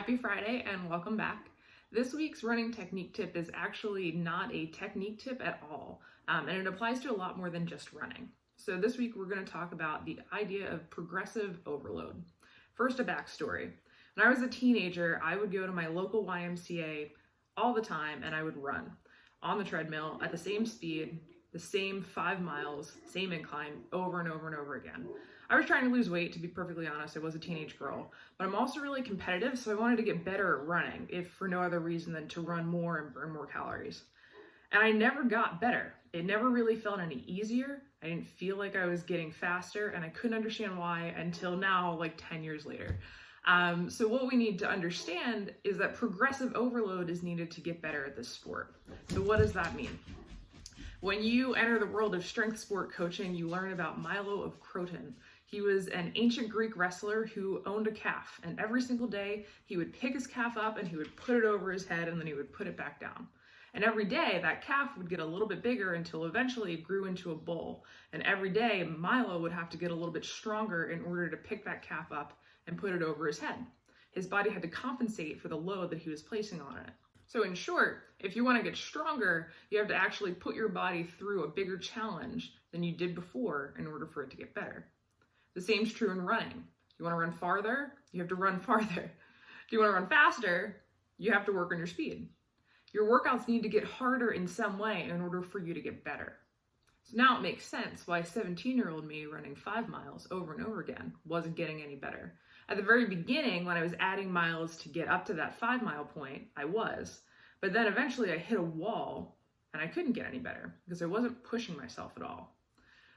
Happy Friday and welcome back. This week's running technique tip is actually not a technique tip at all, and it applies to a lot more than just running. So this week we're going to talk about the idea of progressive overload. First, a backstory. When I was a teenager, I would go to my local YMCA all the time and I would run on the treadmill at the same speed, the same 5 miles, same incline, over and over and over again. I was trying to lose weight, to be perfectly honest. I was a teenage girl, but I'm also really competitive, so I wanted to get better at running, if for no other reason than to run more and burn more calories. And I never got better. It never really felt any easier. I didn't feel like I was getting faster, and I couldn't understand why until now, like 10 years later. So what we need to understand is that progressive overload is needed to get better at this sport. So what does that mean? When you enter the world of strength sport coaching, you learn about Milo of Croton. He was an ancient Greek wrestler who owned a calf, and every single day he would pick his calf up and he would put it over his head and then he would put it back down. And every day that calf would get a little bit bigger until eventually it grew into a bull. And every day Milo would have to get a little bit stronger in order to pick that calf up and put it over his head. His body had to compensate for the load that he was placing on it. So in short, if you want to get stronger, you have to actually put your body through a bigger challenge than you did before in order for it to get better. The same is true in running. You want to run farther? You have to run farther. Do you want to run faster? You have to work on your speed. Your workouts need to get harder in some way in order for you to get better. So now it makes sense why 17-year-old me running 5 miles over and over again wasn't getting any better. At the very beginning, when I was adding miles to get up to that 5-mile point, I was. But then eventually I hit a wall and I couldn't get any better because I wasn't pushing myself at all.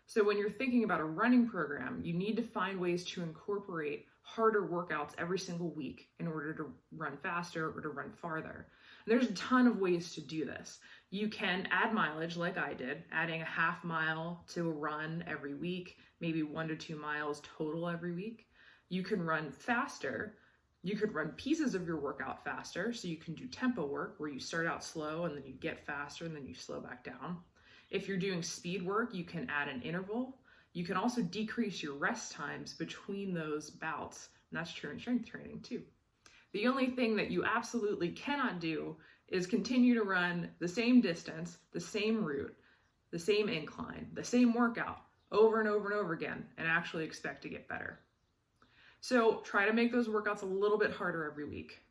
So when you're thinking about a running program, you need to find ways to incorporate harder workouts every single week in order to run faster or to run farther. And there's a ton of ways to do this. You can add mileage like I did, adding a half mile to a run every week, maybe 1 to 2 miles total every week. You can run faster. You could run pieces of your workout faster, so you can do tempo work where you start out slow and then you get faster and then you slow back down. If you're doing speed work, you can add an interval. You can also decrease your rest times between those bouts, and that's true in strength training too. The only thing that you absolutely cannot do is continue to run the same distance, the same route, the same incline, the same workout over and over and over again and actually expect to get better. So try to make those workouts a little bit harder every week.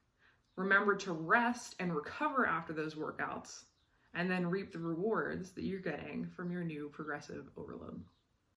Remember to rest and recover after those workouts, and then reap the rewards that you're getting from your new progressive overload.